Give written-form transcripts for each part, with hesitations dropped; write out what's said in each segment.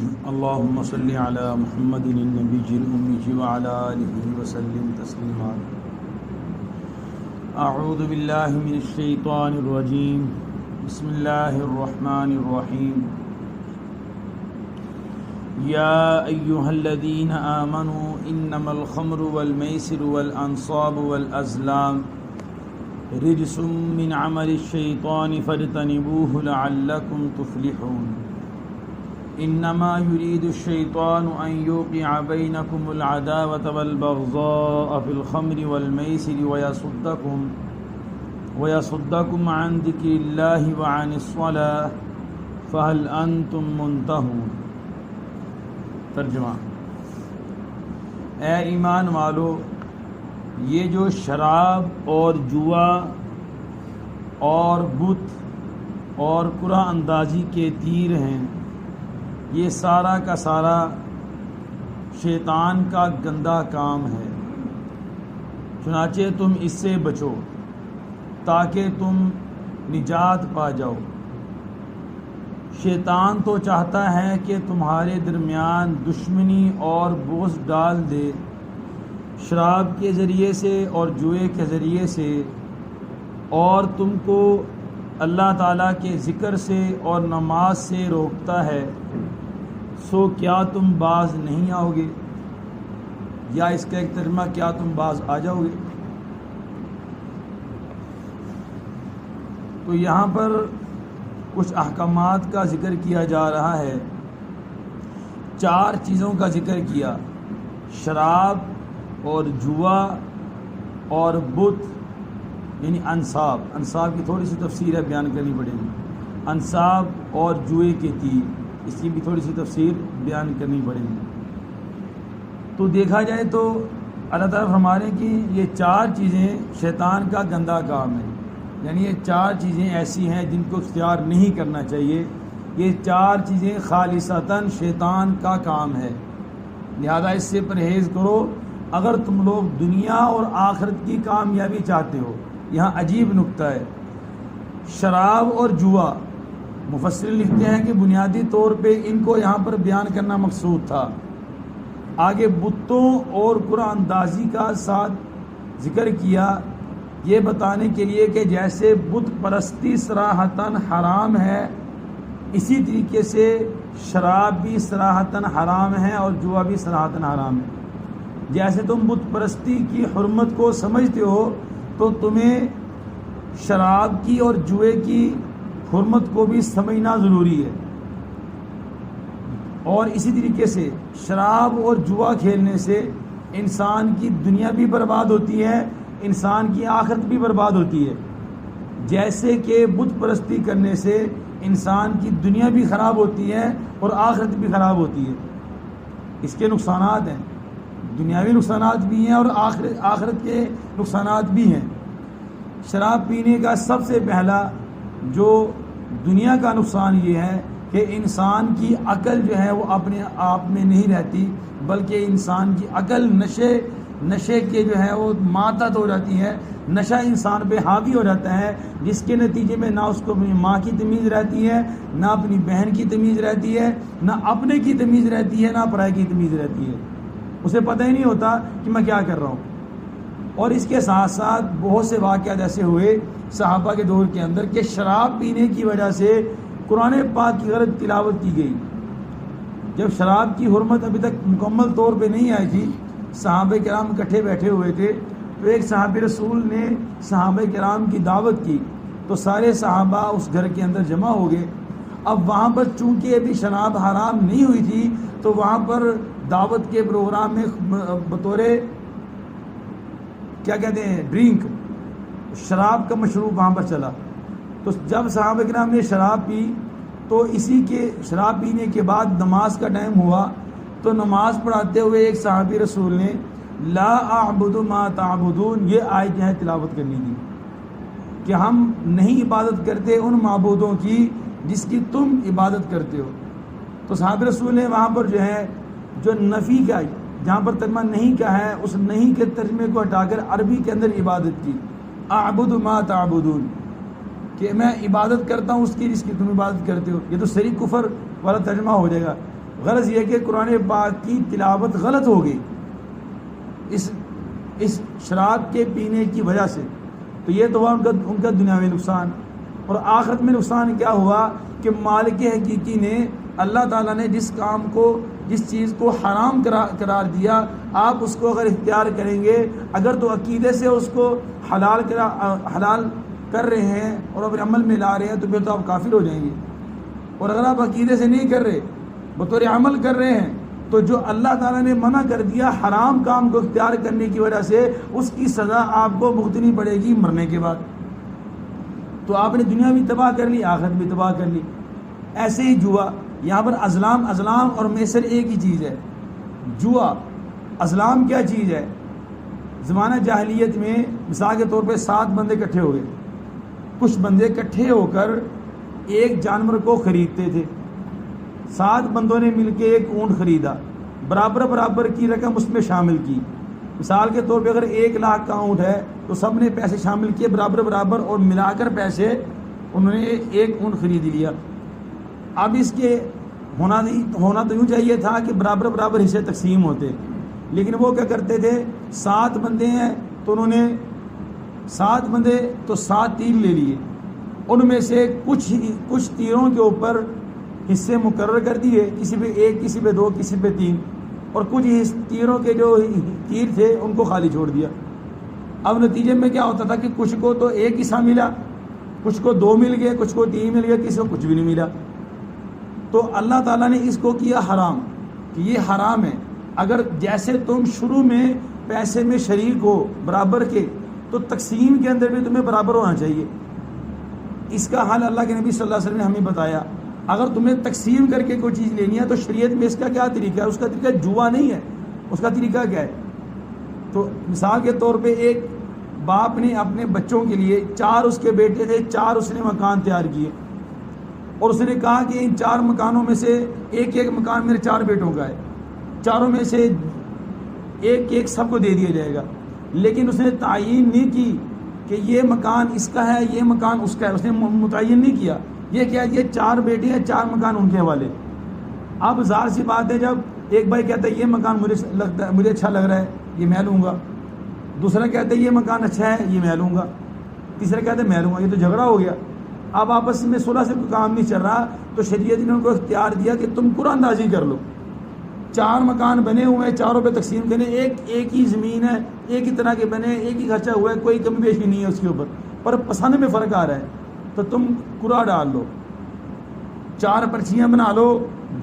اللهم صل على محمد النبي الأمي وعلى آله وسلم تسليما. أعوذ بالله من الشيطان الرجيم. بسم الله الرحمن الرحيم. يا أيها الذين آمنوا إنما الخمر والميسر والأنصاب والأزلام رجس من عمل الشيطان فاجتنبوه لعلكم تفلحون. انما يريد الشيطان ان يوقع بينكم العداوة والبغضاء في الخمر والميسر ويصدكم عن ذكر الله وعن الصلاة فهل انتم منتهون. ترجمہ: اے ایمان والو، یہ جو شراب اور جوا اور بت اور قرآن اندازی کے تیر ہیں، یہ سارا کا سارا شیطان کا گندا کام ہے. چنانچہ تم اس سے بچو تاکہ تم نجات پا جاؤ. شیطان تو چاہتا ہے کہ تمہارے درمیان دشمنی اور بغض ڈال دے، شراب کے ذریعے سے اور جوئے کے ذریعے سے، اور تم کو اللہ تعالیٰ کے ذکر سے اور نماز سے روکتا ہے. سو کیا تم باز نہیں آؤ گے؟ یا اس کا ایک ترجمہ، کیا تم باز آ جاؤ گے؟ تو یہاں پر کچھ احکامات کا ذکر کیا جا رہا ہے. 4 چیزوں کا ذکر کیا: شراب اور جوا اور بت، یعنی انصاب. انصاب کی تھوڑی سی تفسیر ہے، بیان کرنی پڑے گی. انصاب اور جوئے کے تیر، اس کی بھی تھوڑی سی تفسیر بیان کرنی پڑے گی. تو دیکھا جائے تو اللہ تعالیٰ فرما رہے ہیں کہ یہ 4 چیزیں شیطان کا گندا کام ہے. یعنی یہ 4 چیزیں ایسی ہیں جن کو اختیار نہیں کرنا چاہیے. یہ 4 چیزیں خالصتاً شیطان کا کام ہے، لہذا اس سے پرہیز کرو اگر تم لوگ دنیا اور آخرت کی کامیابی چاہتے ہو. یہاں عجیب نکتہ ہے. شراب اور جوا، مفسرین لکھتے ہیں کہ بنیادی طور پہ ان کو یہاں پر بیان کرنا مقصود تھا. آگے بتوں اور قرآن اندازی کا ساتھ ذکر کیا، یہ بتانے کے لیے کہ جیسے بت پرستی صراحتاً حرام ہے، اسی طریقے سے شراب بھی صراحتاً حرام ہے اور جوا بھی صراحتاً حرام ہے. جیسے تم بت پرستی کی حرمت کو سمجھتے ہو تو تمہیں شراب کی اور جوئے کی حرمت کو بھی سمجھنا ضروری ہے. اور اسی طریقے سے شراب اور جوا کھیلنے سے انسان کی دنیا بھی برباد ہوتی ہے، انسان کی آخرت بھی برباد ہوتی ہے. جیسے کہ بت پرستی کرنے سے انسان کی دنیا بھی خراب ہوتی ہے اور آخرت بھی خراب ہوتی ہے. اس کے نقصانات ہیں، دنیاوی نقصانات بھی ہیں اور آخرت کے نقصانات بھی ہیں. شراب پینے کا سب سے پہلا جو دنیا کا نقصان یہ ہے کہ انسان کی عقل جو ہے وہ اپنے آپ میں نہیں رہتی، بلکہ انسان کی عقل نشے کے جو ہے وہ ماتحت ہو جاتی ہے. نشہ انسان پہ حاوی ہو جاتا ہے، جس کے نتیجے میں نہ اس کو اپنی ماں کی تمیز رہتی ہے، نہ اپنی بہن کی تمیز رہتی ہے، نہ اپنے کی تمیز رہتی ہے، نہ پرائے کی تمیز رہتی ہے. اسے پتہ ہی نہیں ہوتا کہ میں کیا کر رہا ہوں. اور اس کے ساتھ ساتھ بہت سے واقعات ایسے ہوئے صحابہ کے دور کے اندر کہ شراب پینے کی وجہ سے قرآن پاک کی غلط تلاوت کی گئی. جب شراب کی حرمت ابھی تک مکمل طور پہ نہیں آئی تھی، صحابہ کرام اکٹھے بیٹھے ہوئے تھے، تو ایک صحابی رسول نے صحابہ کرام کی دعوت کی، تو سارے صحابہ اس گھر کے اندر جمع ہو گئے. اب وہاں پر چونکہ ابھی شراب حرام نہیں ہوئی تھی، تو وہاں پر دعوت کے پروگرام میں بطور کیا کہتے ہیں ڈرنک، شراب کا مشروب وہاں پر چلا. تو جب صحابہ کرام نے شراب پی تو اسی کے شراب پینے کے بعد نماز کا ٹائم ہوا، تو نماز پڑھاتے ہوئے ایک صحابی رسول نے لا اعبد ما تعبدون یہ آیت جو ہے تلاوت کرنی تھی کہ ہم نہیں عبادت کرتے ان معبودوں کی جس کی تم عبادت کرتے ہو. تو صحابی رسول نے وہاں پر جو ہے جو نفی کا جہاں پر ترجمہ نہیں کا ہے، اس نہیں کے ترجمے کو ہٹا کر عربی کے اندر عبادت کی. اعبد ما تعبدون، کہ میں عبادت کرتا ہوں اس کی جس کی تم عبادت کرتے ہو. یہ تو صریح کفر والا ترجمہ ہو جائے گا. غرض یہ کہ قرآن پاک کی تلاوت غلط ہو گئی اس شراب کے پینے کی وجہ سے، تو یہ تو ہوا ان کا دنیاوی نقصان، اور آخرت میں نقصان کیا ہوا کہ مالک حقیقی نے اللہ تعالیٰ نے جس چیز کو حرام قرار دیا، آپ اس کو اگر اختیار کریں گے، اگر تو عقیدے سے اس کو حلال کر رہے ہیں اور اپنے عمل میں لا رہے ہیں تو پھر تو آپ کافر ہو جائیں گے، اور اگر آپ عقیدے سے نہیں کر رہے بطور عمل کر رہے ہیں تو جو اللہ تعالیٰ نے منع کر دیا حرام کام کو اختیار کرنے کی وجہ سے، اس کی سزا آپ کو بھگتنی پڑے گی مرنے کے بعد۔ تو آپ نے دنیا بھی تباہ کر لی، آخرت بھی تباہ کر لی۔ ایسے ہی جوا، یہاں پر ازلام اور میسر ایک ہی چیز ہے۔ جوا ازلام کیا چیز ہے؟ زمانہ جاہلیت میں مثال کے طور پہ 7 بندے اکٹھے ہو گئے، کچھ بندے اکٹھے ہو کر ایک جانور کو خریدتے تھے، 7 بندوں نے مل کے ایک اونٹ خریدا، برابر کی رقم اس میں شامل کی۔ مثال کے طور پہ اگر 1 لاکھ کا اونٹ ہے تو سب نے پیسے شامل کیے برابر اور ملا کر پیسے انہوں نے ایک اونٹ خرید لیا۔ اب اس کے ہونا تو یوں چاہیے تھا کہ برابر حصے تقسیم ہوتے، لیکن وہ کیا کرتے تھے، 7 بندے ہیں تو انہوں نے 7 بندے تو 7 تیر لے لیے، ان میں سے کچھ تیروں کے اوپر حصے مقرر کر دیے، کسی پہ 1، کسی پہ 2، کسی پہ 3، اور کچھ تیروں کے جو تیر تھے ان کو خالی چھوڑ دیا۔ اب نتیجے میں کیا ہوتا تھا کہ کچھ کو تو 1 حصہ ملا، کچھ کو 2 مل گئے، کچھ کو 3 مل گئے، کسی کو کچھ بھی نہیں ملا۔ تو اللہ تعالیٰ نے اس کو کیا حرام، کہ یہ حرام ہے۔ اگر جیسے تم شروع میں پیسے میں شریک ہو برابر کے، تو تقسیم کے اندر بھی تمہیں برابر ہونا چاہیے۔ اس کا حل اللہ کے نبی صلی اللہ علیہ وسلم نے ہمیں بتایا۔ اگر تمہیں تقسیم کر کے کوئی چیز لینی ہے تو شریعت میں اس کا کیا طریقہ ہے؟ اس کا طریقہ جوا نہیں ہے، اس کا طریقہ کیا ہے؟ تو مثال کے طور پہ ایک باپ نے اپنے بچوں کے لیے 4 اس کے بیٹے تھے، 4 اس نے مکان تیار کیے، اور اس نے کہا کہ ان 4 مکانوں میں سے ایک مکان میرے 4 بیٹوں کا ہے، چاروں میں سے ایک سب کو دے دیا جائے گا۔ لیکن اس نے تعین نہیں کی کہ یہ مکان اس کا ہے، یہ مکان اس کا ہے، اس نے متعین نہیں کیا۔ یہ کیا، یہ 4 بیٹے ہیں، 4 مکان ان کے حوالے۔ اب ظاہر سی بات ہے، جب ایک بھائی کہتا ہے یہ مکان مجھے اچھا لگ رہا ہے، یہ میں لوں گا، دوسرا کہتا ہے یہ مکان اچھا ہے، یہ میں لوں گا، تیسرا کہتا ہے میں لوں گا، یہ تو جھگڑا ہو گیا۔ اب آپس میں صلح سے کوئی کام نہیں چل رہا، تو شریعت نے ان کو اختیار دیا کہ تم قرآن اندازی کر لو، 4 مکان بنے ہوئے ہیں، چاروں پہ تقسیم کریں، ایک ہی زمین ہے، ایک ہی طرح کے بنے، ایک ہی خرچہ ہوا ہے، کوئی کمی بیشی نہیں ہے اس کے اوپر، پر پسند میں فرق آ رہا ہے، تو تم قرآن ڈال لو، 4 پرچیاں بنا لو،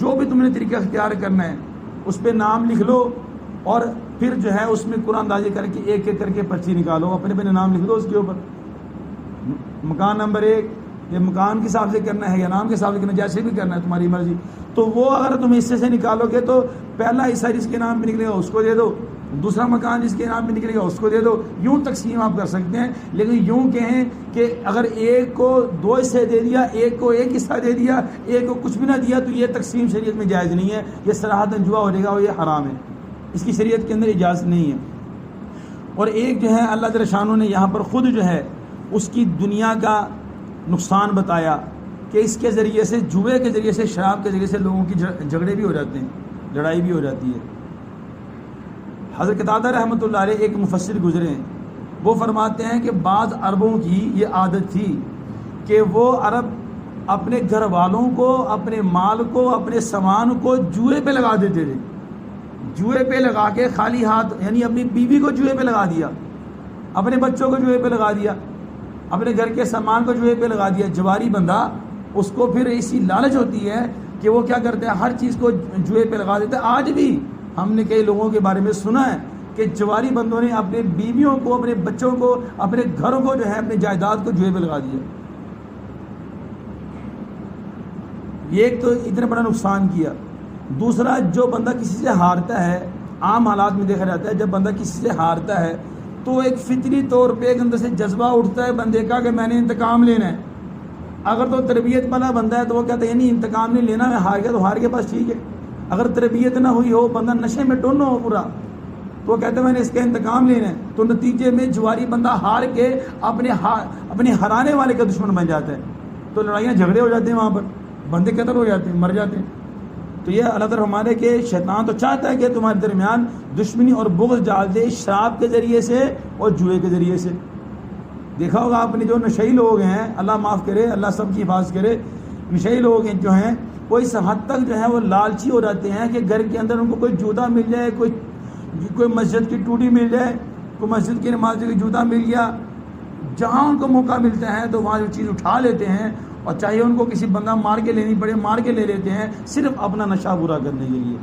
جو بھی تم نے طریقہ اختیار کرنا ہے اس پہ نام لکھ لو، اور پھر جو ہے اس میں قرآن اندازی کر کے ایک کر کے پرچی نکالو، اپنے نام لکھ دو اس کے اوپر، مکان نمبر 1، یہ مکان کے حساب سے کرنا ہے یا نام کے حساب سے کرنا ہے، جیسے بھی کرنا ہے تمہاری مرضی۔ تو وہ اگر تم حصے سے نکالو گے تو پہلا حصہ جس کے نام پہ نکلے گا اس کو دے دو، دوسرا مکان جس کے نام پہ نکلے گا اس کو دے دو، یوں تقسیم آپ کر سکتے ہیں۔ لیکن یوں کہیں کہ اگر ایک کو 2 حصے دے دیا، ایک کو 1 حصہ دے دیا، ایک کو کچھ بھی نہ دیا، تو یہ تقسیم شریعت میں جائز نہیں ہے، یہ صراحتاً جوا ہو جائے گا اور یہ حرام ہے، اس کی شریعت کے اندر اجازت نہیں ہے۔ اور ایک جو ہے اللہ جل شانہ نے یہاں پر خود جو ہے اس کی دنیا کا نقصان بتایا کہ اس کے ذریعے سے، جوئے کے ذریعے سے، شراب کے ذریعے سے لوگوں کی جھگڑے بھی ہو جاتے ہیں، لڑائی بھی ہو جاتی ہے۔ حضرت قتادہ رحمۃ اللہ علیہ ایک مفسر گزرے ہیں، وہ فرماتے ہیں کہ بعض عربوں کی یہ عادت تھی کہ وہ عرب اپنے گھر والوں کو، اپنے مال کو، اپنے سامان کو جوئے پہ لگا دیتے تھے، جوئے پہ لگا کے خالی ہاتھ، یعنی اپنی بیوی کو جوئے پہ لگا دیا، اپنے بچوں کو جوئے پہ لگا دیا، اپنے گھر کے سامان کو جوئے پہ لگا دیا۔ جواری بندہ، اس کو پھر ایسی لالچ ہوتی ہے کہ وہ کیا کرتے ہیں، ہر چیز کو جوئے پہ لگا دیتے ہیں۔ آج بھی ہم نے کئی لوگوں کے بارے میں سنا ہے کہ جواری بندوں نے اپنے بیویوں کو، اپنے بچوں کو، اپنے گھروں کو جو ہے، اپنے جائیداد کو جوئے پہ لگا دیا۔ یہ ایک تو اتنا بڑا نقصان کیا۔ دوسرا، جو بندہ کسی سے ہارتا ہے، عام حالات میں دیکھا جاتا ہے جب بندہ کسی سے ہارتا ہے تو ایک فطری طور پہ ایک اندر سے جذبہ اٹھتا ہے بندے کا کہ میں نے انتقام لینا ہے۔ اگر تو تربیت والا بندہ ہے تو وہ کہتا ہے نہیں انتقام نہیں لینا، میں ہار گیا تو ہار کے پاس ٹھیک ہے۔ اگر تربیت نہ ہوئی ہو، بندہ نشے میں ٹن ہو پورا، تو وہ کہتا ہے میں نے اس کا انتقام لینا ہے، تو نتیجے میں جواری بندہ ہار کے اپنے ہرانے والے کا دشمن بن جاتا ہے، تو لڑائیاں جھگڑے ہو جاتے ہیں، وہاں پر بندے قتل ہو جاتے ہیں، مر جاتے ہیں۔ تو یہ اللہ تعالیٰ ہمارے کہ شیطان تو چاہتا ہے کہ تمہارے درمیان دشمنی اور بغض ڈال دے شراب کے ذریعے سے اور جوئے کے ذریعے سے. دیکھا ہوگا آپ نے جو نشئی لوگ ہیں, اللہ معاف کرے, اللہ سب کی حفاظت کرے, نشئی لوگ ہیں جو ہیں وہ اس حد تک جو ہے وہ لالچی ہو جاتے ہیں کہ گھر کے اندر ان کو کوئی جوتا مل جائے, کوئی مسجد کی ٹوٹی مل جائے, کوئی مسجد کی نماز کی جوتا مل گیا, جہاں ان کو موقع ملتا ہے تو وہاں جو چیز اٹھا لیتے ہیں, اور چاہیے ان کو کسی بندہ مار کے لینی پڑے مار کے لے لیتے ہیں صرف اپنا نشہ پورا کرنے کے لیے.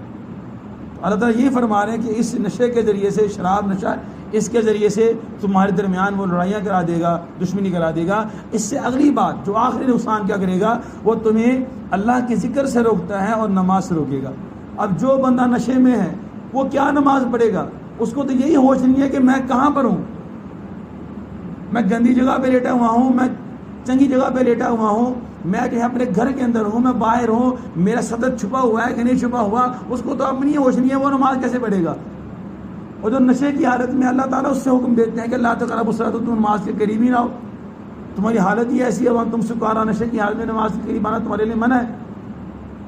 اللہ تعالیٰ یہ فرما رہے ہیں کہ اس نشے کے ذریعے سے, شراب نشہ, اس کے ذریعے سے تمہارے درمیان وہ لڑائیاں کرا دے گا, دشمنی کرا دے گا. اس سے اگلی بات جو آخری نقصان کیا کرے گا, وہ تمہیں اللہ کے ذکر سے روکتا ہے اور نماز سے روکے گا. اب جو بندہ نشے میں ہے وہ کیا نماز پڑھے گا, اس کو تو یہی ہوش نہیں ہے کہ میں کہاں پر ہوں, میں گندی جگہ پہ لیٹا ہوا ہوں, میں چنگی جگہ پہ لیٹا ہوا ہوں, میں جو ہے اپنے گھر کے اندر ہوں, میں باہر ہوں, میرا صدر چھپا ہوا ہے کہ نہیں چھپا ہوا, اس کو تو اپنی ہوش نہیں ہے, وہ نماز کیسے پڑھے گا. اور جو نشے کی حالت میں اللہ تعالیٰ اس سے حکم دیتے ہیں کہ اللہ تقربوا الصلاۃ, تم نماز کے قریب ہی نہ ہو, تمہاری حالت ہی ایسی ہے, وہاں تم سکارا, نشے کی حالت میں نماز کے قریب آنا تمہارے لیے منع ہے.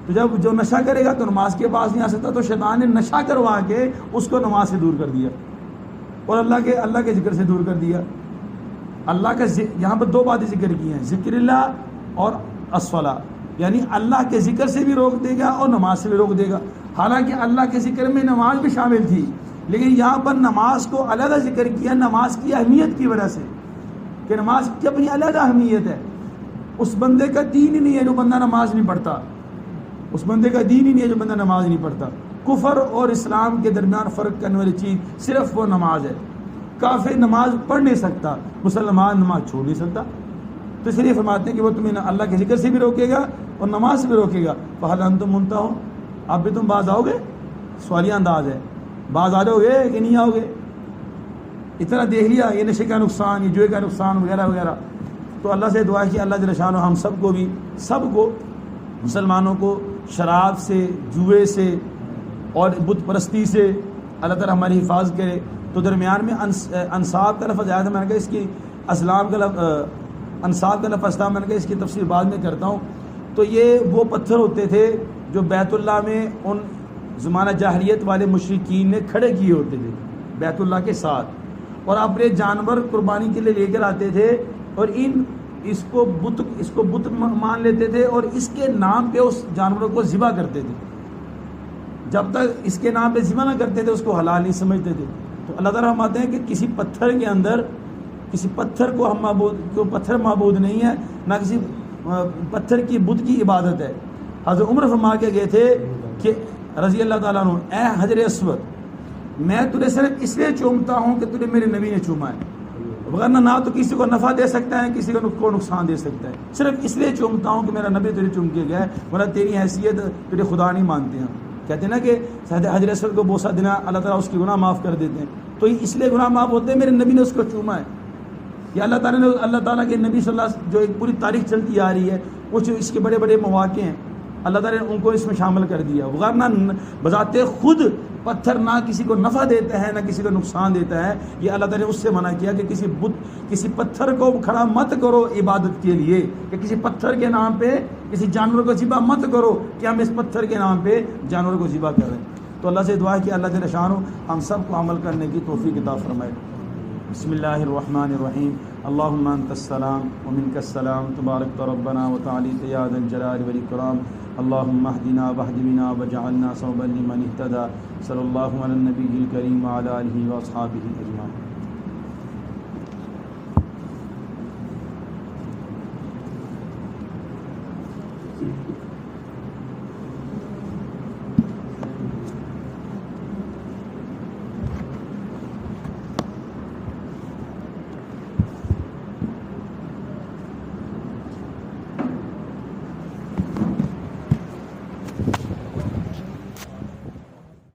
تو جب جو نشہ کرے گا تو نماز کے پاس نہیں آ سکتا, تو شیطان نے نشہ کروا کے اس کو نماز سے دور کر دیا اور اللہ کے ذکر سے دور کر دیا. اللہ کا یہاں پر دو باتیں ذکر کی ہیں, ذکر اللہ اور الصلاۃ, یعنی اللہ کے ذکر سے بھی روک دے گا اور نماز سے بھی روک دے گا. حالانکہ اللہ کے ذکر میں نماز بھی شامل تھی, لیکن یہاں پر نماز کو علیحدہ ذکر کیا نماز کی اہمیت کی وجہ سے, کہ نماز کی اپنی علیحدہ اہمیت ہے. اس بندے کا دین ہی نہیں ہے جو بندہ نماز نہیں پڑھتا, اس بندے کا دین ہی نہیں ہے جو بندہ نماز نہیں پڑھتا. کفر اور اسلام کے درمیان فرق کرنے والی چیز صرف وہ نماز ہے. کافر نماز پڑھ نہیں سکتا, مسلمان نماز چھوڑ نہیں سکتا. تو اس لیے فرماتے ہیں کہ وہ تمہیں اللہ کے ذکر سے بھی روکے گا اور نماز سے بھی روکے گا. فہل انتم منتہون, اب بھی تم باز آؤ گے, سوالیہ انداز ہے, باز آ جاؤ گے کہ نہیں آؤ گے. اتنا دیکھ لیا یہ نشے کا نقصان, یہ جوئے کا نقصان وغیرہ وغیرہ. تو اللہ سے دعا ہے کہ اللہ جل شانہ ہم سب کو مسلمانوں کو شراب سے, جوئے سے اور بت پرستی سے اللہ تعالیٰ ہماری حفاظت کرے. تو درمیان میں انصاب کا لفظ آیا تھا, میں نے کہا اس کی اسلام کا لفظ, انصاب کا لفظ اسلام, میں نے کہا اس کی تفسیر بعد میں کرتا ہوں. تو یہ وہ پتھر ہوتے تھے جو بیت اللہ میں ان زمانہ جاہلیت والے مشرکین نے کھڑے کیے ہوتے تھے بیت اللہ کے ساتھ, اور اپنے جانور قربانی کے لیے لے کر آتے تھے, اور اس کو بت مان لیتے تھے, اور اس کے نام پہ اس جانوروں کو ذبح کرتے تھے. جب تک اس کے نام پہ ذبح نہ کرتے تھے اس کو حلال نہیں سمجھتے تھے. تو اللہ تعالیٰ فرماتے ہیں کہ کسی پتھر کے اندر, کسی پتھر کو ہم پتھر معبود نہیں ہے, نہ کسی پتھر کی بت کی عبادت ہے. حضرت عمر فرما کے گئے تھے کہ رضی اللہ تعالیٰ عنہ, اے حجر اسود, میں تجھے صرف اس لیے چومتا ہوں کہ تجھے میرے نبی نے چوما ہے, ورنہ نہ تو کسی کو نفع دے سکتا ہے کسی کو نقصان دے سکتا ہے, صرف اس لیے چومتا ہوں کہ میرا نبی تجھے چوم کے گیا ہے, ورنہ تیری حیثیت تجھے خدا نہیں مانتے ہیں. کہتے ہیں نا کہ حجر اسود کو بوسہ دینا اللہ تعالیٰ اس کی گناہ معاف کر دیتے ہیں. تو اس لیے گناہ معاف ہوتے ہیں, میرے نبی نے اس کو چوما ہے. یا اللہ تعالیٰ کے نبی صلی اللہ علیہ وسلم جو ایک پوری تاریخ چلتی آ رہی ہے, کچھ اس کے بڑے بڑے مواقع ہیں, اللہ تعالیٰ نے ان کو اس میں شامل کر دیا. ورنہ بذات خود پتھر نہ کسی کو نفع دیتا ہے نہ کسی کو نقصان دیتا ہے. یہ اللہ تعالیٰ نے اس سے منع کیا کہ کسی پتھر کو کھڑا مت کرو عبادت کے لیے, کہ کسی پتھر کے نام پہ کسی جانور کو ذبح مت کرو کہ ہم اس پتھر کے نام پہ جانور کو ذبح کر رہے ہیں. تو اللہ سے دعا ہے کہ اللہ جل شانہ ہم سب کو عمل کرنے کی توفیق عطا فرمائے. بسم اللہ الرحمن الرحیم. اللہم انت السلام ومنک السلام, تبارک ربنا وتعالیت یا ذا الجلال والاکرام. اللہم اہدنا واہد بنا واجعلنا سببا لمن اہتدی. صلی اللہ علی النبی الکریم وعلی آلہ واصحابہ اجمعین.